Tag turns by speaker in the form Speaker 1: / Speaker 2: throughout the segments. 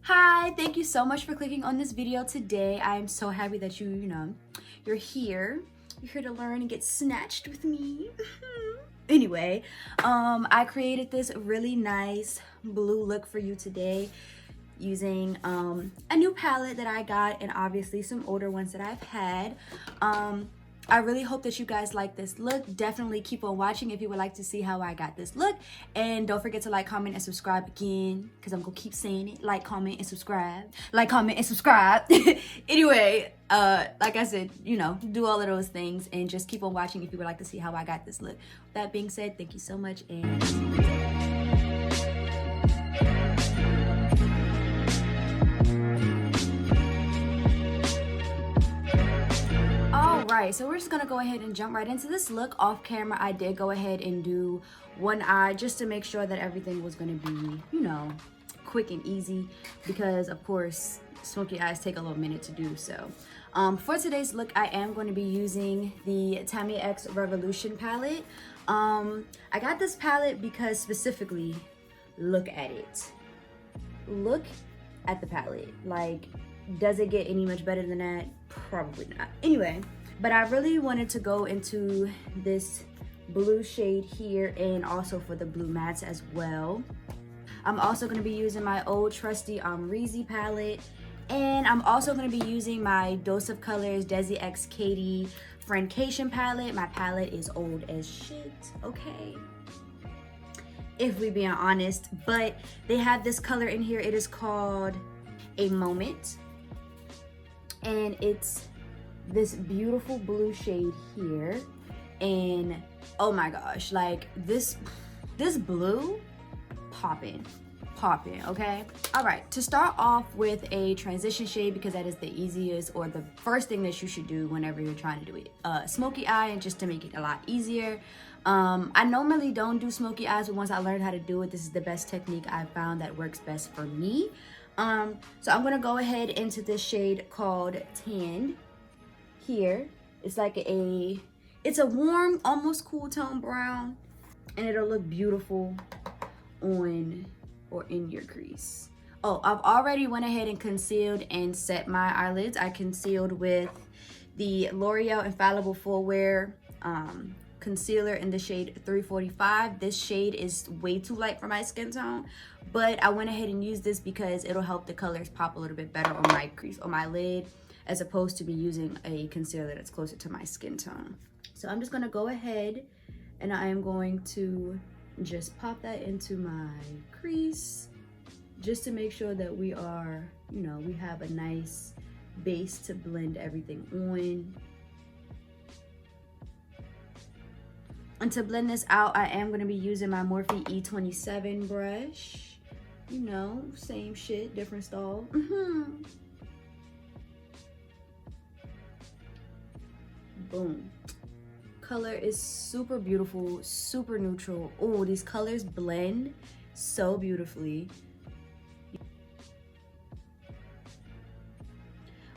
Speaker 1: Hi, thank you so much for clicking on this video today. I am so happy that you're here. You're here to learn and get snatched with me. Anyway, I created this really nice blue look for you today using a new palette that I got and obviously some older ones that I've had. I really hope that you guys like this look. Definitely keep on watching if you would like to see how I got this look. And don't forget to like, comment, and subscribe again, because I'm going to keep saying it. Like, comment, and subscribe. Like, comment, and subscribe. Anyway, like I said, do all of those things. And just keep on watching if you would like to see how I got this look. With that being said, thank you so much. And Alright, so we're just gonna go ahead and jump right into this look. Off camera, I did go ahead and do one eye just to make sure that everything was gonna be, quick and easy, because of course, smoky eyes take a little minute to do so. For today's look, I am going to be using the Tammi X Revolution palette. I got this palette because specifically, look at it. Look at the palette. Like, does it get any much better than that? Probably not. Anyway, but I really wanted to go into this blue shade here and also for the blue mattes as well. I'm also going to be using my old trusty Amrezy palette, and I'm also going to be using my Dose of Colors Desi X Katy Friendcation palette. My palette is old as shit, okay? If we being honest, but they have this color in here. It is called A Moment, and it's this beautiful blue shade here. And oh my gosh, like this blue popping, okay? All right, to start off with a transition shade, because that is the easiest or the first thing that you should do whenever you're trying to do it, smoky eye, and just to make it a lot easier. I normally don't do smoky eyes, but once I learned how to do it, this is the best technique I found that works best for me. So I'm gonna go ahead into this shade called Ting here. It's like it's a warm, almost cool tone brown, and it'll look beautiful on or in your crease. Oh, I've already went ahead and concealed and set my eyelids. I concealed with the L'Oreal Infallible Full Wear concealer in the shade 345. This shade is way too light for my skin tone, but I went ahead and used this because it'll help the colors pop a little bit better on my crease, on my lid, as opposed to be using a concealer that's closer to my skin tone. So I'm just gonna go ahead and I am going to just pop that into my crease, just to make sure that we are, we have a nice base to blend everything on. And to blend this out, I am going to be using my Morphe E27 brush. Same shit, different style. Boom. Color is super beautiful, super neutral. Oh, these colors blend so beautifully.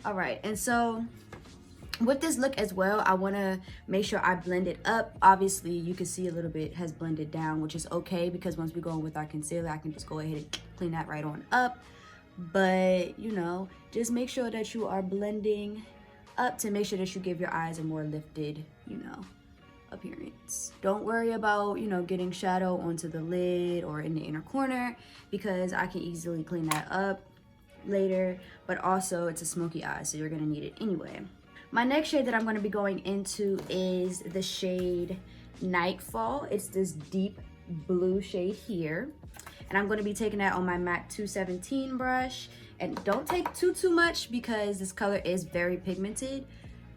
Speaker 1: All right, and so with this look as well, I want to make sure I blend it up. Obviously, you can see a little bit has blended down, which is okay, because once we go in with our concealer, I can just go ahead and clean that right on up. But, just make sure that you are blending up to make sure that you give your eyes a more lifted, appearance. Don't worry about, getting shadow onto the lid or in the inner corner, because I can easily clean that up later. But also, it's a smoky eye, so you're going to need it anyway. My next shade that I'm going to be going into is the shade Nightfall. It's this deep blue shade here. And I'm going to be taking that on my MAC 217 brush. And don't take too much, because this color is very pigmented.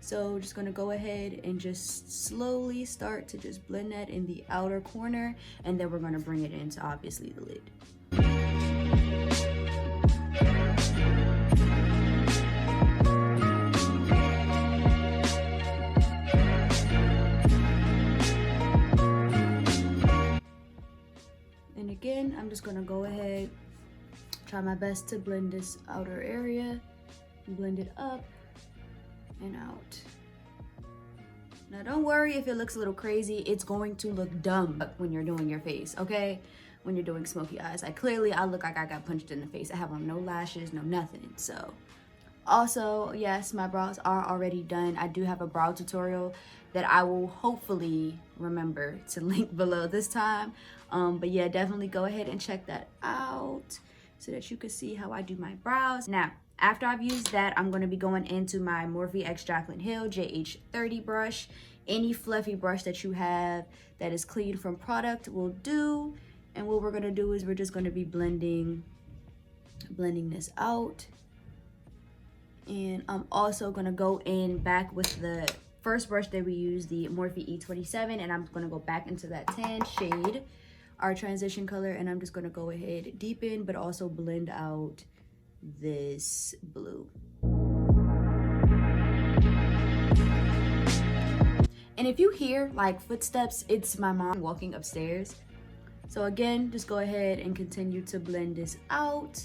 Speaker 1: So just going to go ahead and just slowly start to just blend that in the outer corner. And then we're going to bring it into, obviously, the lid. Again, I'm just gonna go ahead, try my best to blend this outer area, blend it up and out. Now don't worry if it looks a little crazy, it's going to look dumb when you're doing your face, okay? when you're doing smoky eyes. Like clearly I look like I got punched in the face. I have on no lashes, no nothing. So also, yes, my brows are already done. I do have a brow tutorial that I will hopefully remember to link below this time. But yeah, definitely go ahead and check that out so that you can see how I do my brows. Now, after I've used that, I'm going to be going into my Morphe X Jaclyn Hill JH30 brush. Any fluffy brush that you have that is clean from product will do. And what we're going to do is we're just going to be blending this out. And I'm also going to go in back with the first brush that we used, the Morphe E27, and I'm going to go back into that tan shade, our transition color, and I'm just going to go ahead, deepen, but also blend out this blue. And if you hear like footsteps, it's my mom walking upstairs. So again, just go ahead and continue to blend this out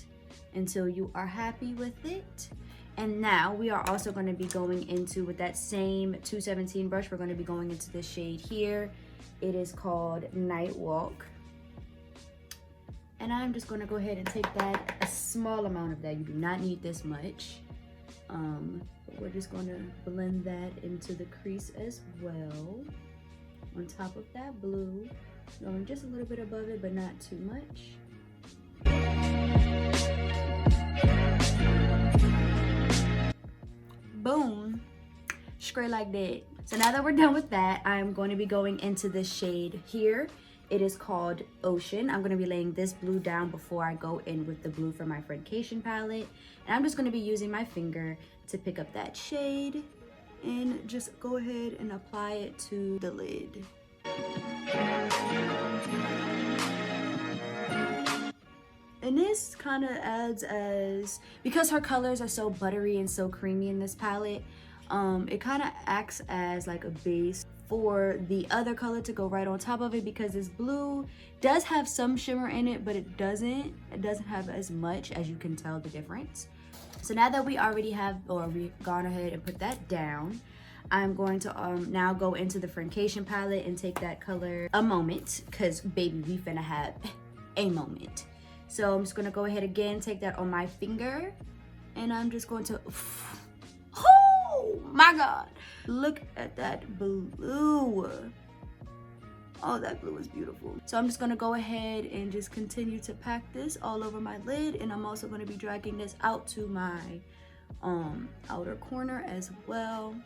Speaker 1: until you are happy with it. And now we are also going to be going into, with that same 217 brush, we're going to be going into this shade here. It is called Nightwalk. And I'm just going to go ahead and take that, a small amount of that. You do not need this much. But we're just going to blend that into the crease as well. On top of that blue. Going just a little bit above it, but not too much. Boom, straight like that. So now that we're done with that, I'm going to be going into this shade here. It is called Ocean. I'm going to be laying this blue down before I go in with the blue from my Friendcation palette. And I'm just going to be using my finger to pick up that shade and just go ahead and apply it to the lid. And this kind of adds as, because her colors are so buttery and so creamy in this palette, it kind of acts as like a base for the other color to go right on top of it, because this blue does have some shimmer in it, but it doesn't have as much, as you can tell the difference. So now that we already have, or we've gone ahead and put that down, I'm going to now go into the Friendcation palette and take that color A Moment, because baby, we finna have a moment. So I'm just gonna go ahead again, take that on my finger, and I'm just going to, oh my God, look at that blue. Oh, that blue is beautiful. So I'm just gonna go ahead and just continue to pack this all over my lid, and I'm also gonna be dragging this out to my outer corner as well.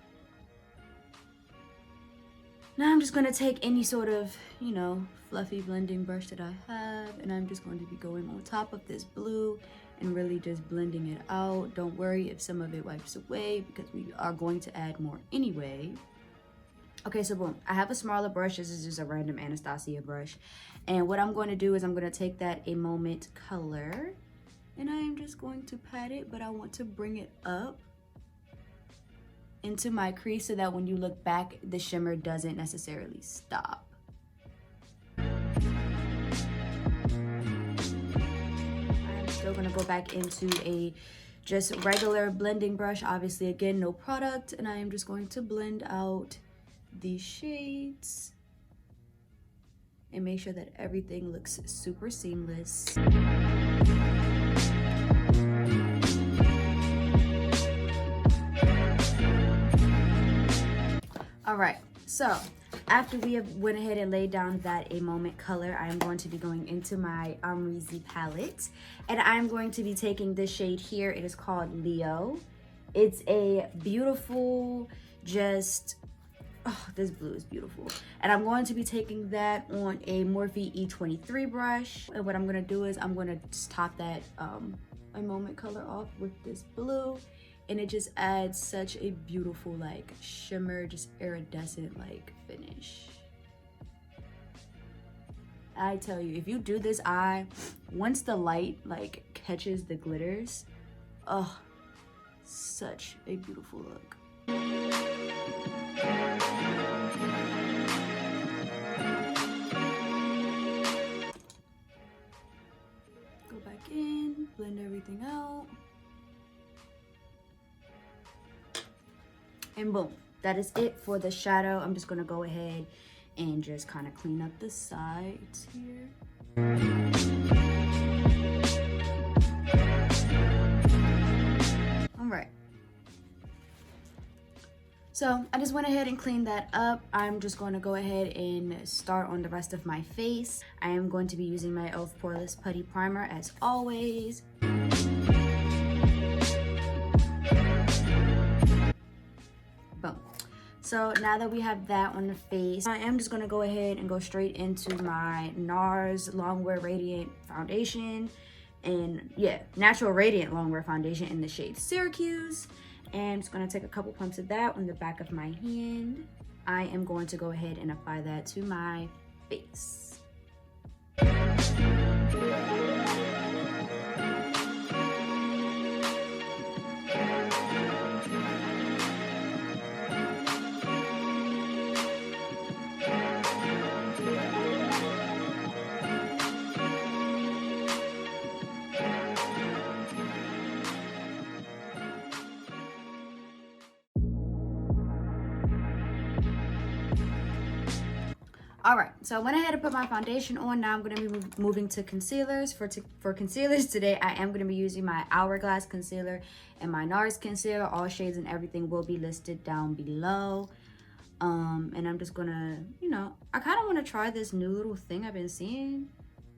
Speaker 1: Now I'm just gonna take any sort of, you know, fluffy blending brush that I have, and I'm just going to be going on top of this blue and really just blending it out. Don't worry if some of it wipes away, because we are going to add more anyway. Okay, so boom, I have a smaller brush. This is just a random Anastasia brush. And what I'm going to do is I'm going to take that A Moment color, and I am just going to pat it, but I want to bring it up into my crease so that when you look back, the shimmer doesn't necessarily stop. I'm still gonna go back into a just regular blending brush, obviously again, no product, and I am just going to blend out these shades and make sure that everything looks super seamless. All right, so after we have went ahead and laid down that A Moment color, I am going to be going into my Amrezy palette, and I'm going to be taking this shade here. It is called Leo. It's a beautiful, just, oh, this blue is beautiful. And I'm going to be taking that on a Morphe E23 brush. And what I'm gonna do is I'm gonna just top that A Moment color off with this blue. And it just adds such a beautiful like shimmer, just iridescent like finish. I tell you, if you do this eye, once the light like catches the glitters, oh, such a beautiful look. Go back in, blend everything out. And boom, that is it for the shadow. I'm just gonna go ahead and just kind of clean up the sides here. Alright. So I just went ahead and cleaned that up. I'm just going to go ahead and start on the rest of my face. I am going to be using my e.l.f. Poreless Putty Primer as always. Boom. So now that we have that on the face, I am just going to go ahead and go straight into my Nars Longwear Radiant Foundation. And yeah, Natural Radiant Longwear Foundation in the shade Syracuse. And I'm just going to take a couple pumps of that on the back of my hand. I am going to go ahead and apply that to my face. All right, so I went ahead and put my foundation on. Now I'm going to be moving to concealers. For concealers today, I am going to be using my Hourglass concealer and my Nars concealer. All shades and everything will be listed down below. And I'm just going to, you know, I kind of want to try this new little thing I've been seeing.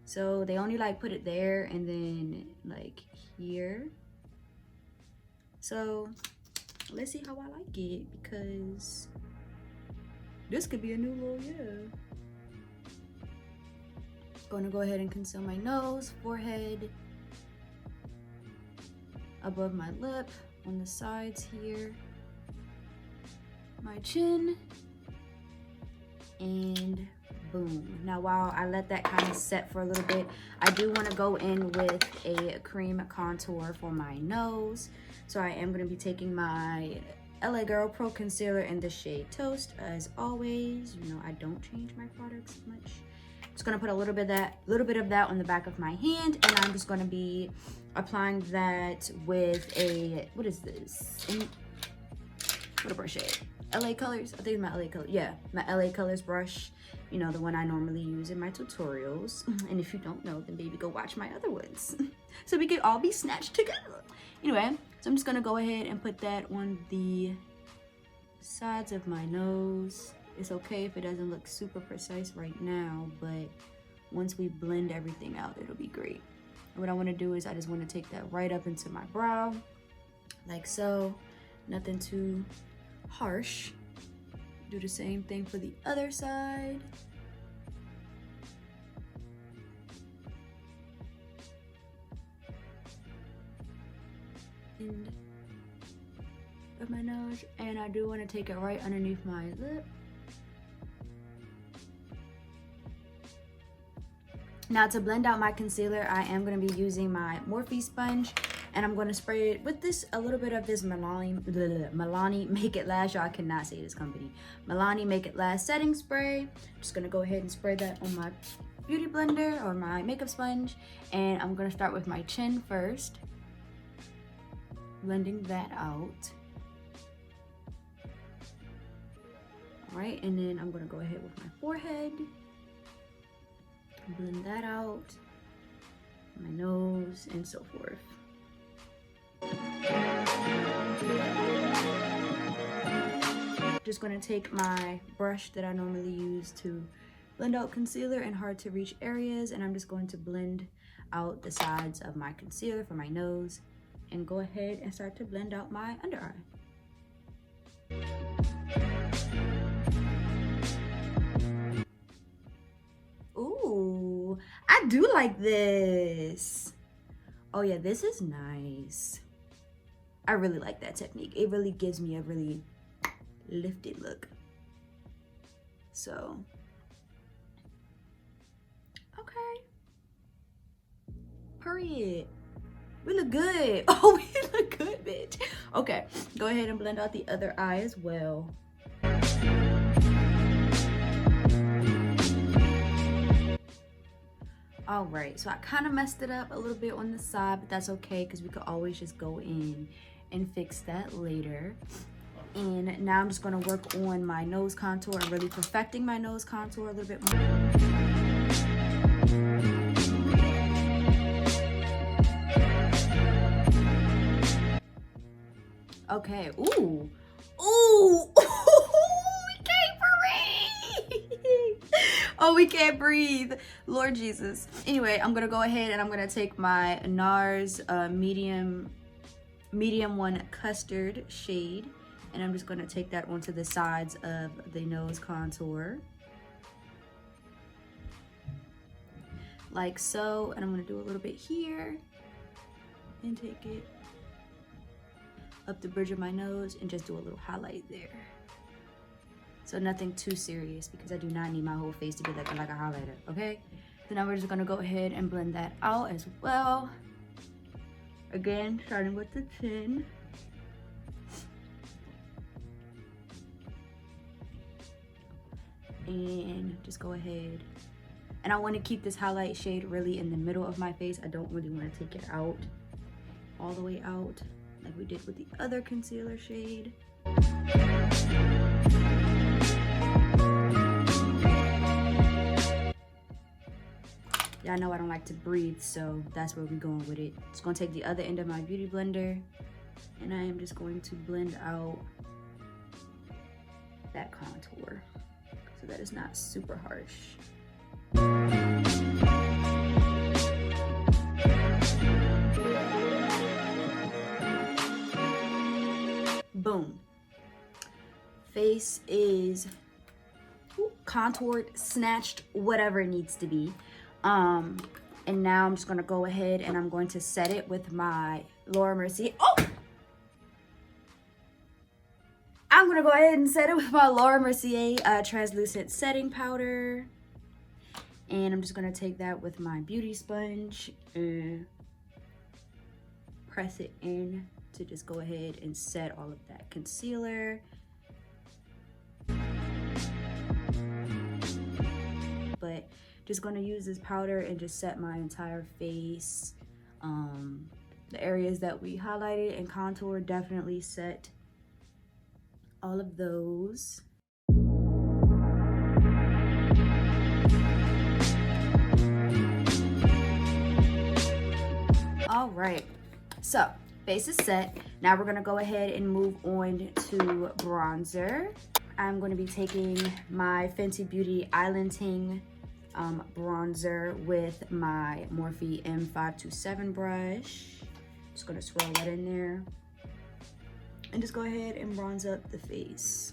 Speaker 1: So they only like put it there and then like here. So let's see how I like it, because this could be a new little, yeah. Going to go ahead and conceal my nose, forehead, above my lip, on the sides here, my chin, and boom. Now while I let that kind of set for a little bit, I do want to go in with a cream contour for my nose. So I am going to be taking my LA Girl Pro Concealer in the shade Toast. As always, you know, I don't change my products much. Just gonna put a little bit of that on the back of my hand, and I'm just gonna be applying that with a, what is this? What a brush shade? LA Colors? I think it's my LA Colors. Yeah, my LA Colors brush. You know, the one I normally use in my tutorials. And if you don't know, then baby, go watch my other ones. So we can all be snatched together. Anyway, so I'm just gonna go ahead and put that on the sides of my nose. It's okay if it doesn't look super precise right now, but once we blend everything out, it'll be great. And what I want to do is I just want to take that right up into my brow, like so. Nothing too harsh. Do the same thing for the other side. And of my nose, and I do want to take it right underneath my lip. Now to blend out my concealer, I am going to be using my Morphe sponge, and I'm going to spray it with this, a little bit of this Milani Make It Last, y'all, I cannot say this company, Milani Make It Last setting spray. Just going to go ahead and spray that on my beauty blender or my makeup sponge, and I'm going to start with my chin first, blending that out. All right, and then I'm going to go ahead with my forehead. Blend that out, my nose, and so forth. Just going to take my brush that I normally use to blend out concealer in hard to reach areas, and I'm just going to blend out the sides of my concealer for my nose and go ahead and start to blend out my under eye. Ooh, I do like this. Oh yeah, this is nice. I really like that technique. It really gives me a really lifted look. So, okay. Period. We look good. Oh, we look good, bitch. Okay, go ahead and blend out the other eye as well. All right, so I kind of messed it up a little bit on the side, but that's okay because we could always just go in and fix that later. And now I'm just going to work on my nose contour and really perfecting my nose contour a little bit more. Okay. Ooh. Ooh. We can't breathe. Oh, we can't breathe. Lord Jesus. Anyway, I'm gonna go ahead and I'm gonna take my Nars medium 1 Custard shade, and I'm just gonna take that onto the sides of the nose contour. Like so. And I'm gonna do a little bit here and take it up the bridge of my nose and just do a little highlight there. So nothing too serious, because I do not need my whole face to be looking like a highlighter, okay? So now we're just gonna go ahead and blend that out as well. Again, starting with the chin. And just go ahead. And I want to keep this highlight shade really in the middle of my face. I don't really want to take it out, all the way out, like we did with the other concealer shade. Y'all know I don't like to breathe, so that's where we're going with it. Just gonna take the other end of my beauty blender, and I am just going to blend out that contour so that it's not super harsh. Boom. Face is contoured, snatched, whatever it needs to be. And now I'm just gonna go ahead and I'm going to set it with my Laura Mercier. Oh! I'm gonna go ahead and set it with my Laura Mercier translucent setting powder. And I'm just gonna take that with my beauty sponge and press it in to just go ahead and set all of that concealer. But just gonna use this powder and just set my entire face. The areas that we highlighted and contoured, definitely set all of those. All right, so face is set. Now we're gonna go ahead and move on to bronzer. I'm gonna be taking my Fenty Beauty Island Ting bronzer with my Morphe M527 brush. Just gonna swirl that in there and just go ahead and bronze up the face.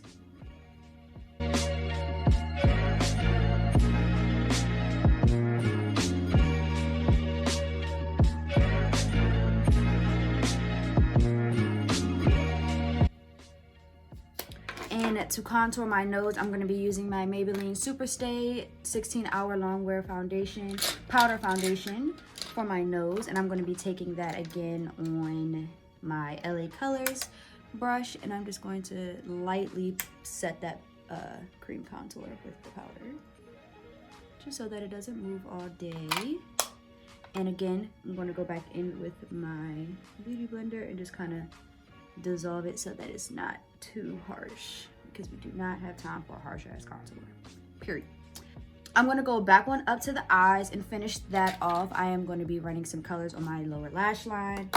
Speaker 1: And to contour my nose, I'm going to be using my Maybelline Superstay 16-hour Longwear foundation, powder foundation for my nose. And I'm going to be taking that again on my LA Colors brush. And I'm just going to lightly set that cream contour with the powder, just so that it doesn't move all day. And again, I'm going to go back in with my beauty blender and just kind of dissolve it so that it's not too harsh, because we do not have time for a harsh ass contour, period. I'm going to go back one up to the eyes and finish that off. I am going to be running some colors on my lower lash line.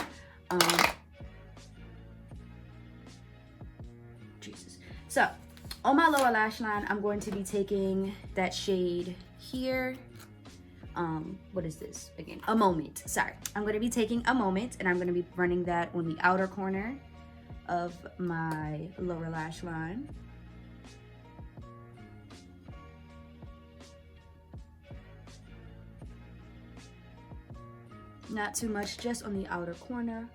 Speaker 1: Jesus. So on my lower lash line, I'm going to be taking that shade here. What is this again? A Moment. Sorry. I'm going to be taking A Moment, and I'm going to be running that on the outer corner of my lower lash line. Not too much, just on the outer corner.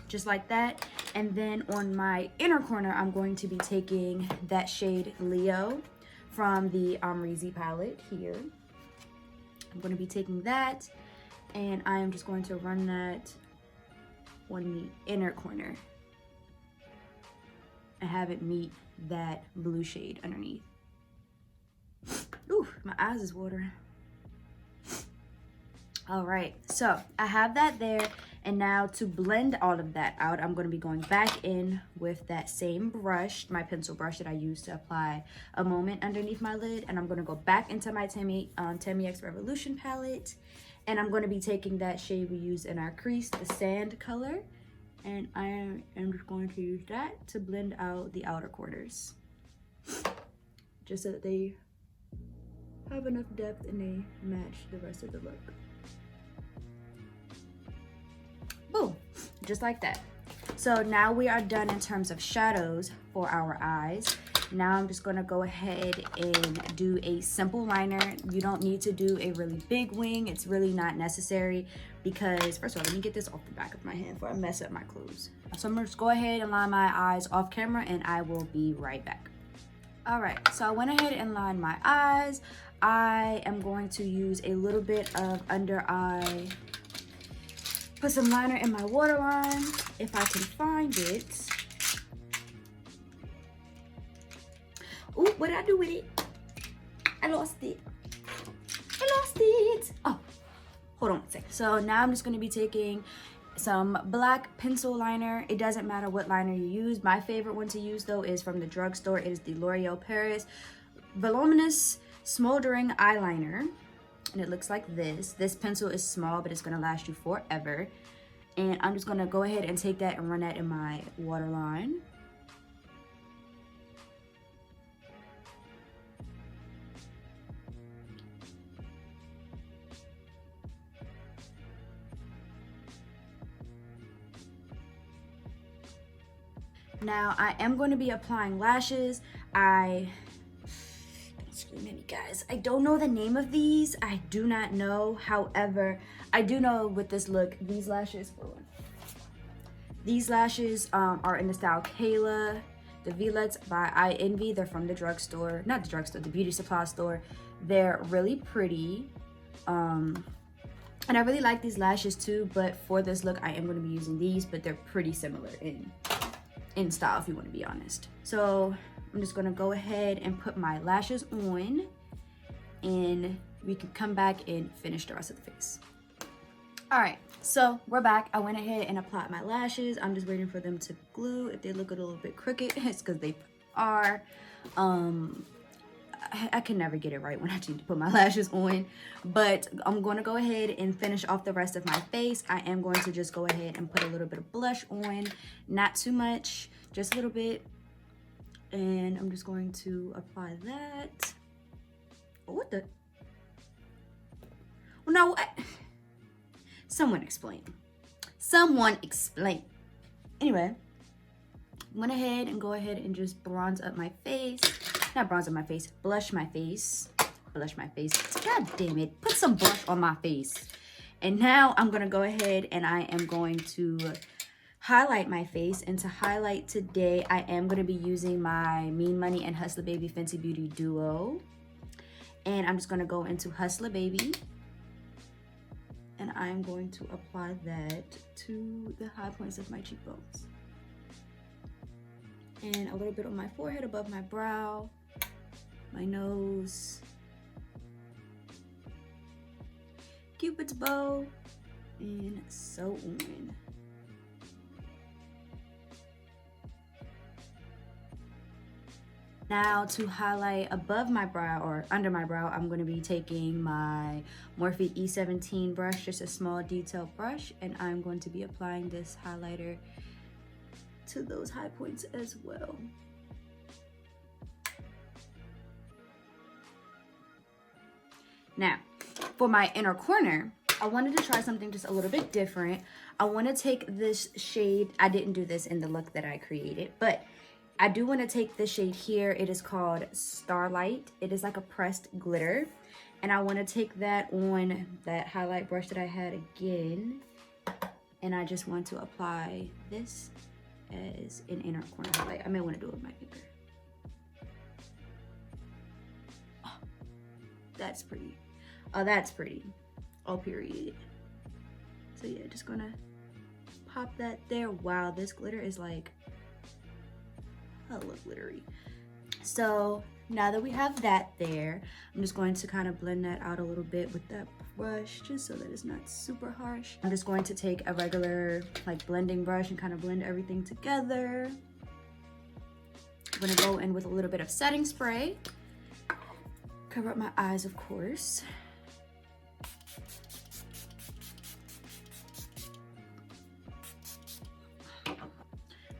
Speaker 1: Just like that. And then on my inner corner, I'm going to be taking that shade Leo from the Amrezy palette here. I'm going to be taking that, and I am just going to run that on the inner corner and have it meet that blue shade underneath. Ooh, my eyes is watering. All right, so I have that there, And now to blend all of that out, I'm going to be going back in with that same brush, my pencil brush that I used to apply a moment underneath my lid. And I'm going to go back into my Tammi X Revolution palette. And I'm going to be taking that shade we used in our crease, the sand color. And I am just going to use that to blend out the outer corners. Just so that they have enough depth and they match the rest of the look. Boom, just like that. So now we are done in terms of shadows for our eyes. Now I'm just gonna go ahead and do a simple liner. You don't need to do a really big wing. It's really not necessary because, first of all, let me get this off the back of my hand before I mess up my clothes. So I'm gonna just go ahead and line my eyes off camera and I will be right back. All right, so I went ahead and lined my eyes. I am going to use a little bit of under eye, put some liner in my waterline if I can find it. Ooh, what did I do with it? I lost it. I lost it. Oh, hold on a second. So now I'm just gonna be taking some black pencil liner. It doesn't matter what liner you use. My favorite one to use though is from the drugstore. It is the L'Oreal Paris Voluminous Smoldering Eyeliner. And it looks like this. This pencil is small, but it's gonna last you forever. And I'm just gonna go ahead and take that and run that in my waterline. Now I am going to be applying lashes. Don't scream at me, guys. I don't know the name of these. I do not know. However, I do know with this look, these lashes are in the style Kayla. The V-Lex by I Envy. They're from the drugstore. Not the drugstore, the beauty supply store. They're really pretty. And I really like these lashes too, but for this look, I am going to be using these, but they're pretty similar in style, if you want to be honest. So I'm just gonna go ahead and put my lashes on and we can come back and finish the rest of the face. All right, so we're back. I went ahead and applied my lashes. I'm just waiting for them to glue. If they look a little bit crooked, it's because they are. I can never get it right when I need to put my lashes on, but I'm going to go ahead and finish off the rest of my face. I am going to just go ahead and put a little bit of blush on, not too much, just a little bit. And I'm just going to apply that. Oh, what the? Well, now what? Someone explain. Someone explain. Anyway, I went ahead and just bronze up my face. Not bronze on my face, blush my face. Blush my face. God damn it. Put some blush on my face. And now I'm going to go ahead and I am going to highlight my face. And to highlight today, I am going to be using my Mean Money and Hustla Baby Fenty Beauty Duo. And I'm just going to go into Hustla Baby. And I'm going to apply that to the high points of my cheekbones. And a little bit on my forehead, above my brow, my nose, Cupid's bow, and so on. Now to highlight above my brow or under my brow, I'm going to be taking my Morphe E17 brush, just a small detail brush, and I'm going to be applying this highlighter to those high points as well. Now, for my inner corner, I wanted to try something just a little bit different. I want to take this shade. I didn't do this in the look that I created, but I do want to take this shade here. It is called Starlight. It is like a pressed glitter. And I want to take that on that highlight brush that I had again. And I just want to apply this as an inner corner highlight. I may want to do it with my finger. Oh, that's pretty. Oh, that's pretty. Oh, period. So yeah, just gonna pop that there. Wow, this glitter is like hella glittery. So Now that we have that there, I'm just going to kind of blend that out a little bit with that brush, just so that it's not super harsh. I'm just going to take a regular like blending brush and kind of blend everything together. I'm gonna go in with a little bit of setting spray. Cover up my eyes, of course.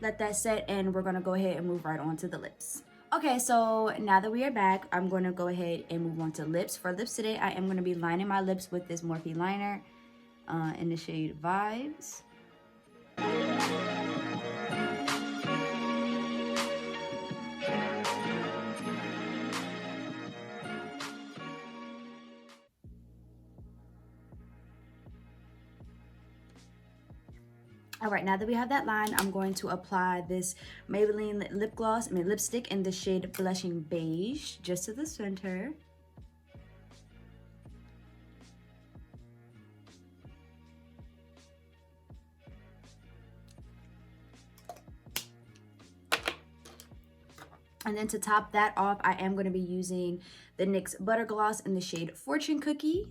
Speaker 1: Let that set, and we're gonna go ahead and move right on to the lips. Okay, so now that we are back, I'm going to go ahead and move on to lips. For lips today, I am going to be lining my lips with this Morphe liner in the shade Vibes. All right, now that we have that line, I'm going to apply this Maybelline lipstick in the shade Blushing Beige, just to the center. And then to top that off, I am going to be using the NYX Butter Gloss in the shade Fortune Cookie.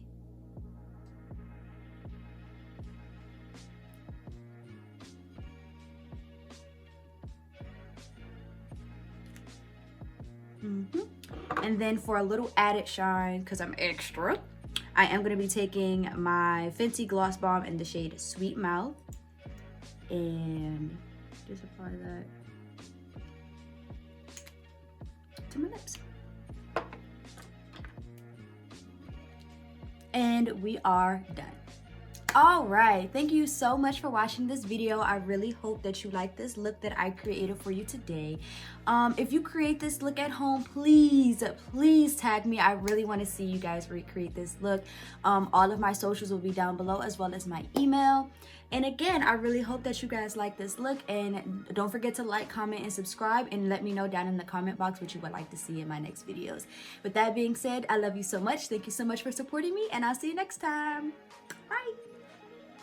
Speaker 1: And then for a little added shine, because I'm extra, I am going to be taking my Fenty Gloss Bomb in the shade Sweet Mouth. And just apply that to my lips. And we are done. All right, thank you so much for watching this video. I really hope that you like this look that I created for you today. If you create this look at home, please tag me. I really want to see you guys recreate this look. All of my socials will be down below, as well as my email. And again, I really hope that you guys like this look, and don't forget to like, comment, and subscribe, and let me know down in the comment box what you would like to see in my next videos. With that being said, I love you so much. Thank you so much for supporting me, and I'll see you next time.